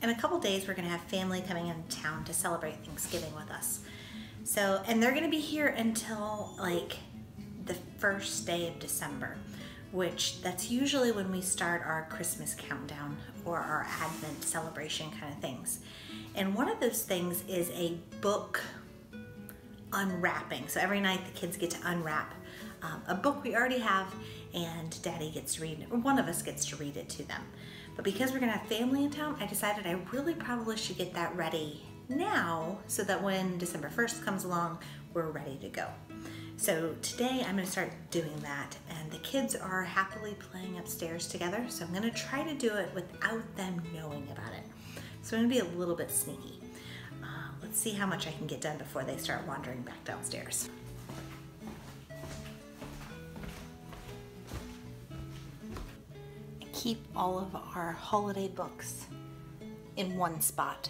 in a couple days we're gonna have family coming into town to celebrate Thanksgiving with us. So, and they're gonna be here until like the first day of December, which that's usually when we start our Christmas countdown or our Advent celebration kind of things. And one of those things is a book unwrapping. So every night the kids get to unwrap a book we already have, and Daddy gets to read it, or one of us gets to read it to them. But because we're gonna have family in town, I decided I really probably should get that ready now so that when December 1st comes along, we're ready to go. So today I'm gonna start doing that, and the kids are happily playing upstairs together, so I'm gonna try to do it without them knowing about it. So I'm gonna be a little bit sneaky. Let's see how much I can get done before they start wandering back downstairs. I keep all of our holiday books in one spot.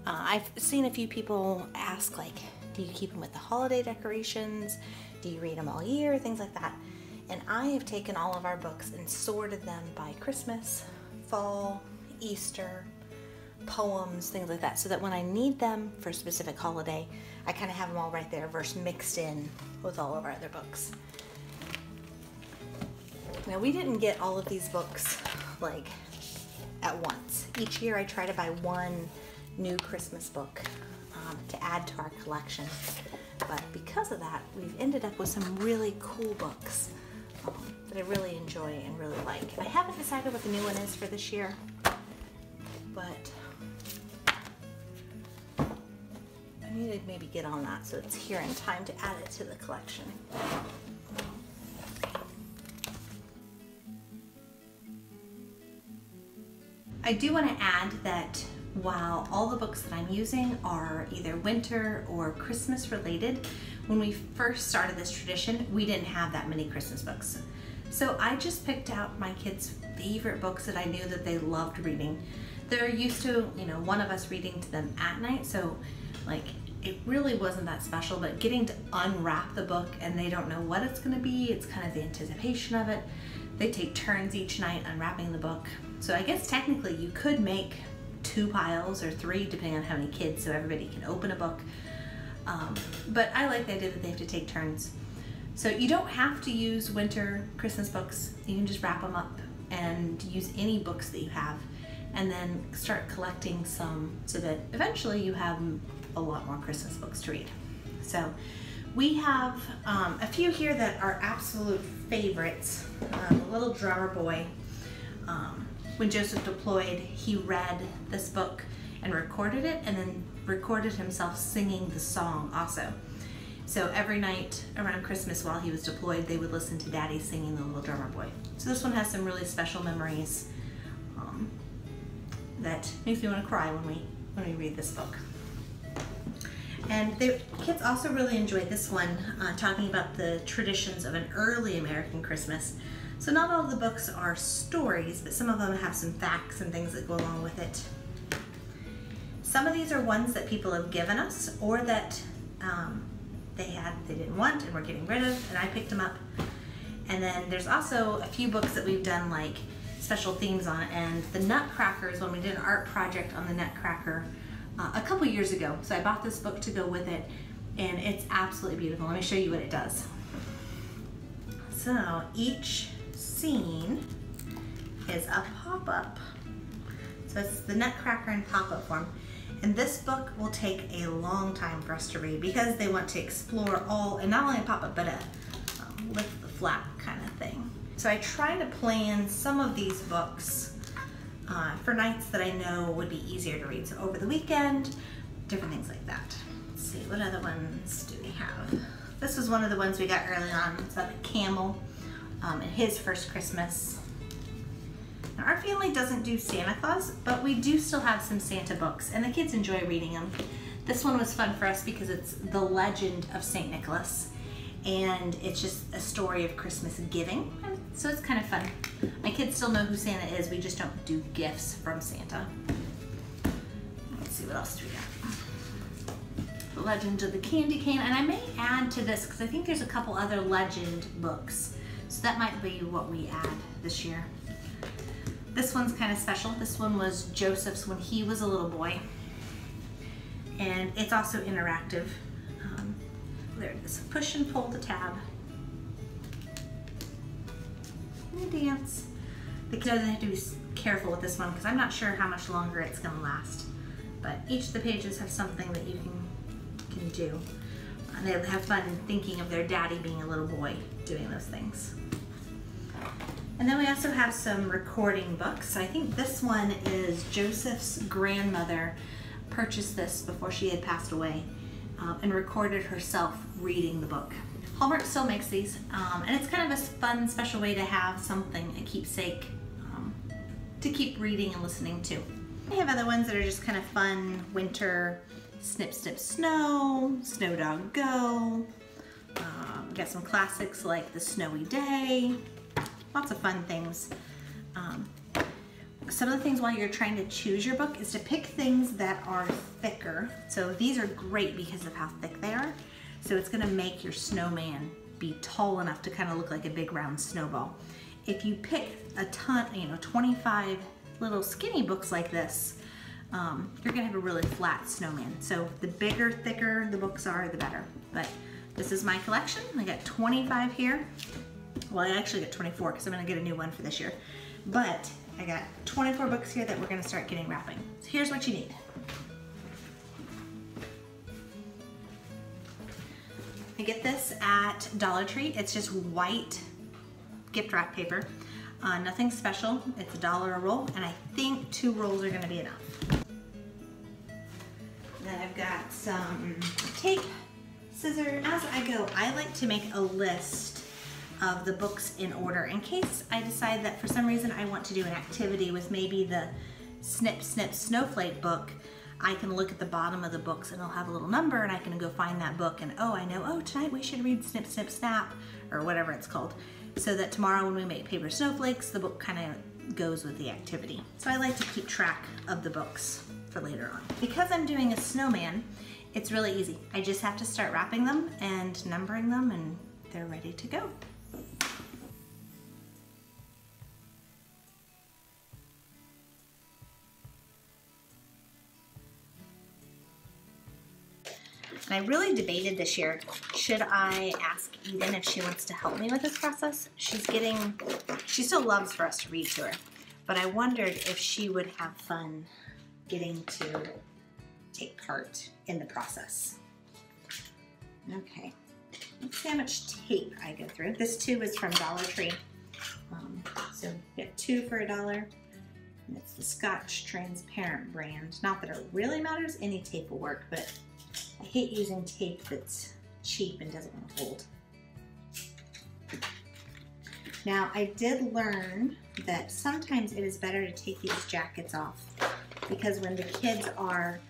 I've seen a few people ask, like, do you keep them with the holiday decorations? Do you read them all year? Things like that. And I have taken all of our books and sorted them by Christmas, fall, Easter, poems, things like that, so that when I need them for a specific holiday, I kind of have them all right there versus mixed in with all of our other books. Now, we didn't get all of these books like at once. Each year I try to buy one new Christmas book to add to our collection. But because of that, we've ended up with some really cool books that I really enjoy and really like. I haven't decided what the new one is for this year, but I need to maybe get on that so it's here in time to add it to the collection. I do want to add that while all the books that I'm using are either winter or Christmas related, when we first started this tradition, we didn't have that many Christmas books. So I just picked out my kids' favorite books that I knew that they loved reading. They're used to, you know, one of us reading to them at night, so like it really wasn't that special, but getting to unwrap the book and they don't know what it's gonna be, it's kind of the anticipation of it. They take turns each night unwrapping the book. So I guess technically you could make 2 piles or 3 depending on how many kids, so everybody can open a book. But I like the idea that they have to take turns. So you don't have to use winter Christmas books. You can just wrap them up and use any books that you have, and then start collecting some so that eventually you have a lot more Christmas books to read. So we have a few here that are absolute favorites. The Little Drummer Boy. When Joseph deployed, he read this book and recorded it, and then recorded himself singing the song also. So every night around Christmas while he was deployed, they would listen to Daddy singing The Little Drummer Boy. So this one has some really special memories that makes me want to cry when we read this book. And the kids also really enjoyed this one, talking about the traditions of an early American Christmas. So not all of the books are stories, but some of them have some facts and things that go along with it. Some of these are ones that people have given us, or that they didn't want and we're getting rid of, and I picked them up. And then there's also a few books that we've done like special themes on, and the Nutcrackers, when we did an art project on the Nutcracker a couple years ago. So I bought this book to go with it, and it's absolutely beautiful. Let me show you what it does. So each scene is a pop-up. So it's the Nutcracker in pop-up form. And this book will take a long time for us to read because they want to explore all, and not only a pop-up, but a lift the flap kind of thing. So I try to plan some of these books for nights that I know would be easier to read. So over the weekend, different things like that. Let's see, what other ones do we have? This was one of the ones we got early on. It's about the camel and his first Christmas. Now, our family doesn't do Santa Claus, but we do still have some Santa books, and the kids enjoy reading them. This one was fun for us because it's The Legend of St. Nicholas, and it's just a story of Christmas giving, so it's kind of fun. My kids still know who Santa is, we just don't do gifts from Santa. Let's see, what else do we got? The Legend of the Candy Cane, and I may add to this because I think there's a couple other legend books, so that might be what we add this year. This one's kind of special. This one was Joseph's when he was a little boy. And it's also interactive. There it is. Push and pull the tab. And dance. The kids have to be careful with this one because I'm not sure how much longer it's going to last. But each of the pages have something that you can do. And they have fun thinking of their daddy being a little boy doing those things. And then we also have some recording books. I think this one is Joseph's grandmother purchased this before she had passed away and recorded herself reading the book. Hallmark still makes these, and it's kind of a fun, special way to have something, a keepsake, to keep reading and listening to. We have other ones that are just kind of fun, winter, Snip Snip Snow, Snow Dog Go. We got some classics like The Snowy Day, lots of fun things. Some of the things while you're trying to choose your book is to pick things that are thicker. So these are great because of how thick they are. So it's gonna make your snowman be tall enough to kind of look like a big round snowball. If you pick a ton, 25 little skinny books like this, you're gonna have a really flat snowman. So the bigger, thicker the books are, the better. But this is my collection. I got 25 here. Well, I actually got 24 because I'm gonna get a new one for this year. But I got 24 books here that we're gonna start getting wrapping. So here's what you need. I get this at Dollar Tree. It's just white gift wrap paper. Nothing special. It's $1 a roll, and I think 2 rolls are gonna be enough. Then I've got some tape, scissors. As I go, I like to make a list of the books in order in case I decide that for some reason I want to do an activity with maybe the Snip Snip Snowflake book. I can look at the bottom of the books and it'll have a little number and I can go find that book and I know, tonight we should read Snip Snip Snap or whatever it's called, so that tomorrow when we make paper snowflakes, the book kind of goes with the activity. So I like to keep track of the books for later on. Because I'm doing a snowman, it's really easy. I just have to start wrapping them and numbering them and they're ready to go. And I really debated this year, should I ask Eden if she wants to help me with this process? She still loves for us to read to her, but I wondered if she would have fun getting to take part in the process. Okay, let's see how much tape I go through. This tube is from Dollar Tree. So you get 2 for $1. And it's the Scotch Transparent brand. Not that it really matters, any tape will work, but I hate using tape that's cheap and doesn't want to hold. Now, I did learn that sometimes it is better to take these jackets off because when the kids are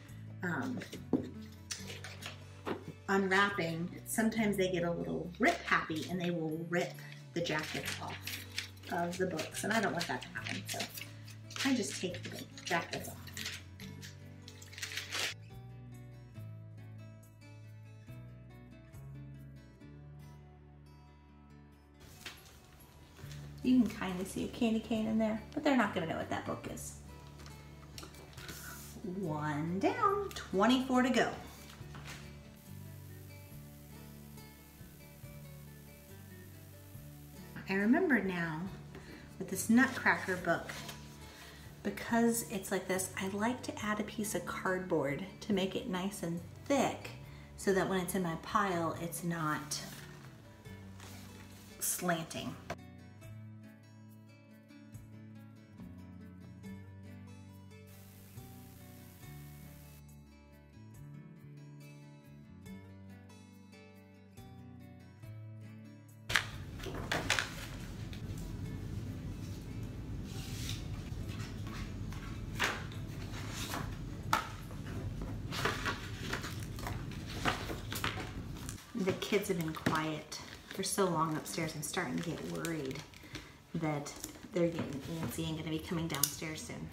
unwrapping, sometimes they get a little rip happy and they will rip the jackets off of the books, and I don't want that to happen, so I just take the jackets off. You can kind of see a candy cane in there, but they're not going to know what that book is. 1 down, 24 to go. I remember now with this Nutcracker book, because it's like this, I like to add a piece of cardboard to make it nice and thick so that when it's in my pile, it's not slanting. The kids have been quiet for so long upstairs. I'm starting to get worried that they're getting antsy and going to be coming downstairs soon.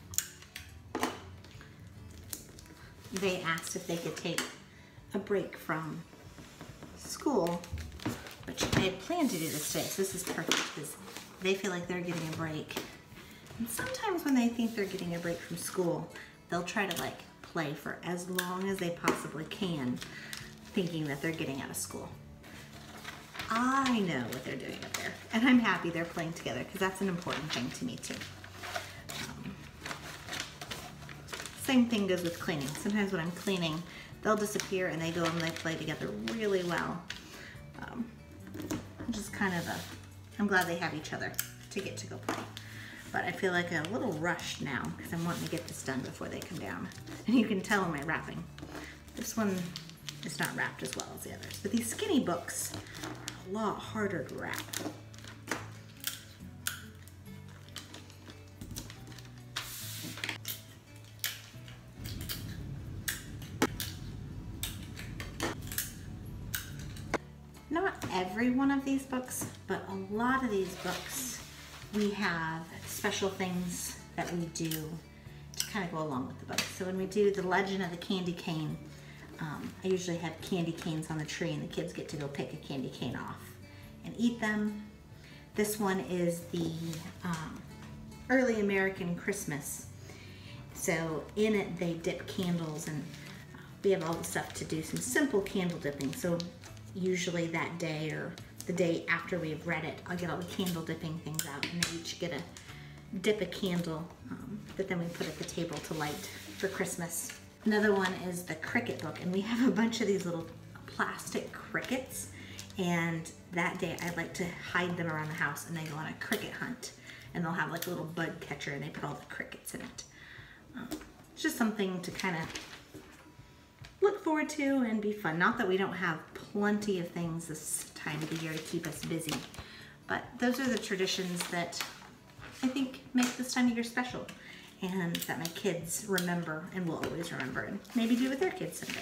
They asked if they could take a break from school, which I had planned to do this today, so this is perfect because they feel like they're getting a break And sometimes when they think they're getting a break from school, they'll try to like play for as long as they possibly can, thinking that they're getting out of school. I know what they're doing up there, and I'm happy they're playing together because that's an important thing to me too. Same thing goes with cleaning. Sometimes when I'm cleaning, they'll disappear and they go and they play together really well. Just kind of I'm glad they have each other to get to go play. But I feel like a little rushed now because I'm wanting to get this done before they come down. And you can tell in my wrapping. This one is not wrapped as well as the others. But these skinny books are a lot harder to wrap. Not every one of these books, but a lot of these books, we have special things that we do to kind of go along with the book. So when we do the Legend of the Candy Cane, I usually have candy canes on the tree and the kids get to go pick a candy cane off and eat them. This one is the Early American Christmas. So in it they dip candles, and we have all the stuff to do some simple candle dipping. So usually that day or the day after we've read it, I'll get all the candle dipping things out, and they each get a dip a candle that then we put at the table to light for Christmas. Another one is the cricket book, and we have a bunch of these little plastic crickets, and that day I like to hide them around the house, and they go on a cricket hunt, and they'll have like a little bud catcher and they put all the crickets in it. It's just something to kind of look forward to and be fun. Not that we don't have plenty of things this time of the year to keep us busy, but those are the traditions that I think make this time of year special, and that my kids remember and will always remember, and maybe do with their kids someday.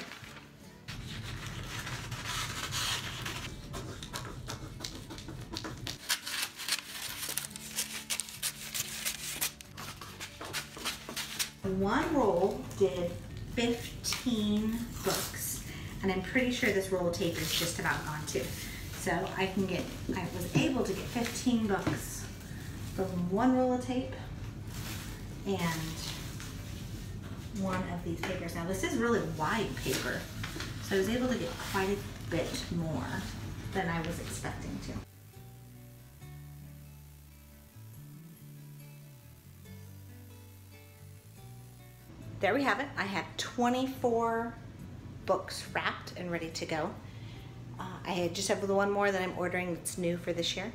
One roll did 15 books, and I'm pretty sure this roll of tape is just about gone too. So I was able to get 15 books from one roll of tape and one of these papers. Now this is really wide paper, so I was able to get quite a bit more than I was expecting to. There we have it. I have 24 books wrapped and ready to go. I just have the one more that I'm ordering that's new for this year.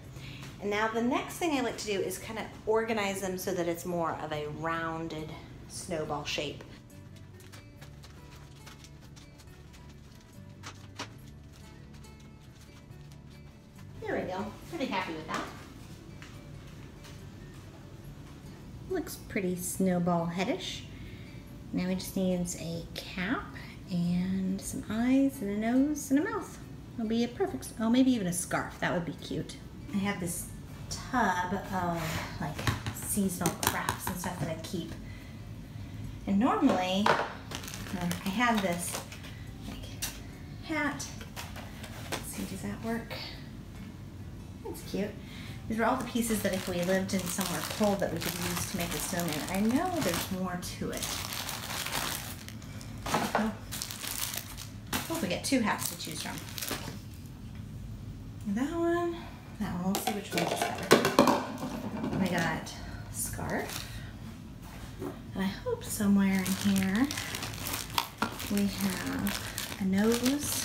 And now the next thing I like to do is kind of organize them so that it's more of a rounded snowball shape. There we go. Pretty happy with that. Looks pretty snowball headish. Now it just needs a cap and some eyes and a nose and a mouth. It'll be a perfect, oh, maybe even a scarf. That would be cute. I have this tub of like seasonal crafts and stuff that I keep. And normally I have this like hat. Let's see, does that work? That's cute. These are all the pieces that if we lived in somewhere cold that we could use to make a snowman. I know there's more to it. Oh, we get two hats to choose from. That one. Let's see which one is better. I got a scarf. And I hope somewhere in here we have a nose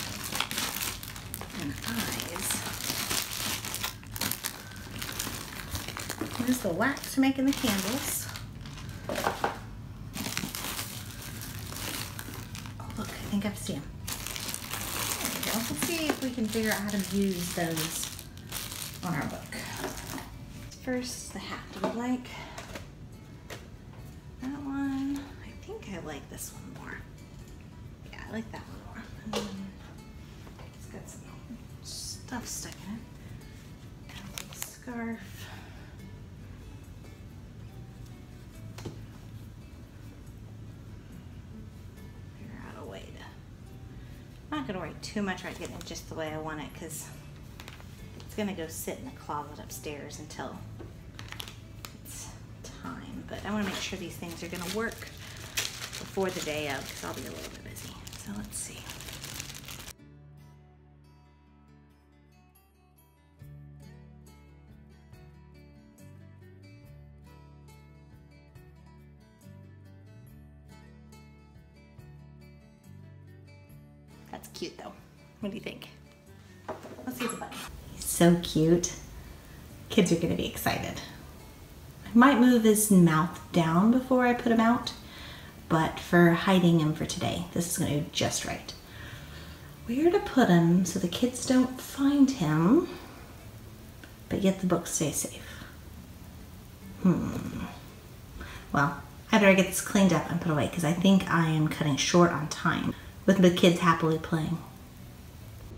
and eyes. Use the wax for making the candles. Oh look, I think I see them. There we go. Let's see if we can figure out how to use those on our book. First, the hat. Do we like that one? I think I like this one more. Yeah, I like that one more. And then it's got some stuff stuck in it. Got a scarf. I'm not going to worry too much about getting it just the way I want it, because it's going to go sit in the closet upstairs until it's time. but I want to make sure these things are going to work before the day of, because I'll be a little bit busy. So let's see. That's cute though. What do you think? Let's see the bunny. He's so cute. Kids are gonna be excited. I might move his mouth down before I put him out, but for hiding him for today, this is gonna be just right. Where to put him so the kids don't find him, but yet the books stay safe? Well, I better get this cleaned up and put away because I think I am cutting short on time with the kids happily playing.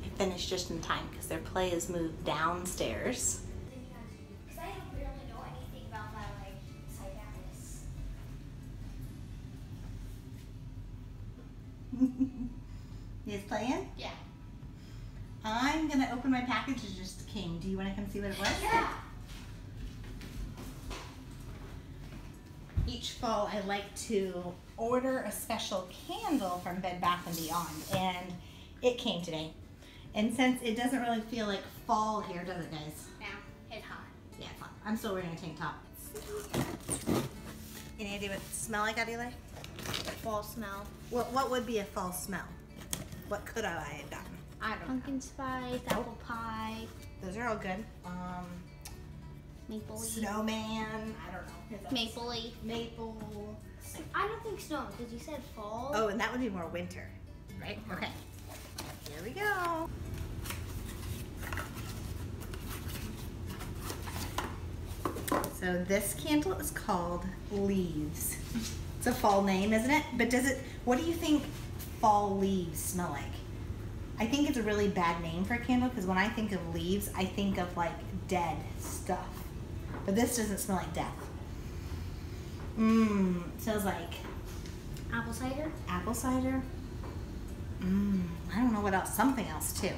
I finished just in time because their play is moved downstairs. Because I don't really know anything about that, like, Cydaris. He's playing? Yeah. I'm gonna open my package that just came. Do you want to come see what it was? Yeah. Each fall I like to order a special candle from Bed Bath & Beyond, and it came today. And since it doesn't really feel like fall here, does it, guys? Yeah, it's hot. Yeah, it's hot. I'm still wearing a tank top. Any idea what it smells like, Adela? Fall smell. What would be a fall smell? What could I have gotten? I don't know. Pumpkin spice, apple pie, Those are all good. maple leaf. Snowman. I don't know. Maple leaf. Maple. I don't think snow, because you said fall. Oh, and that would be more winter, right? Okay. Here we go. So this candle is called Leaves. It's a fall name, isn't it? But what do you think fall leaves smell like? I think it's a really bad name for a candle because when I think of leaves, I think of like dead stuff. But this doesn't smell like death. It smells like Apple cider? apple cider. I don't know what else. Something else too.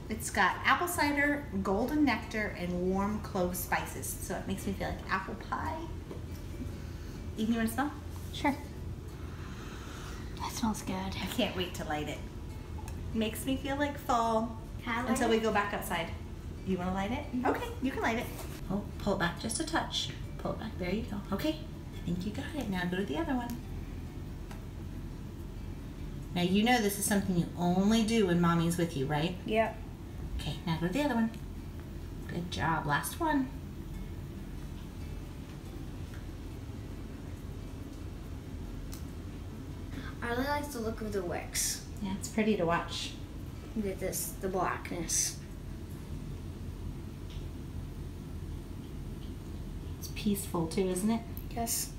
It's got apple cider, golden nectar, and warm clove spices. So it makes me feel like apple pie. Ethan, you want to smell? Sure. That smells good. I can't wait to light it. Makes me feel like fall Can I light until it? we go back outside. You want to light it? Okay, you can light it. Oh, pull it back just a touch. Pull it back. There you go. Okay, I think you got it. Now go to the other one. Now you know this is something you only do when Mommy's with you, right? Yep. Okay, now go to the other one. Good job. Last one. I really like the look of the wicks. Yeah, it's pretty to watch. Look at this, the blackness. It's peaceful too, isn't it? Yes.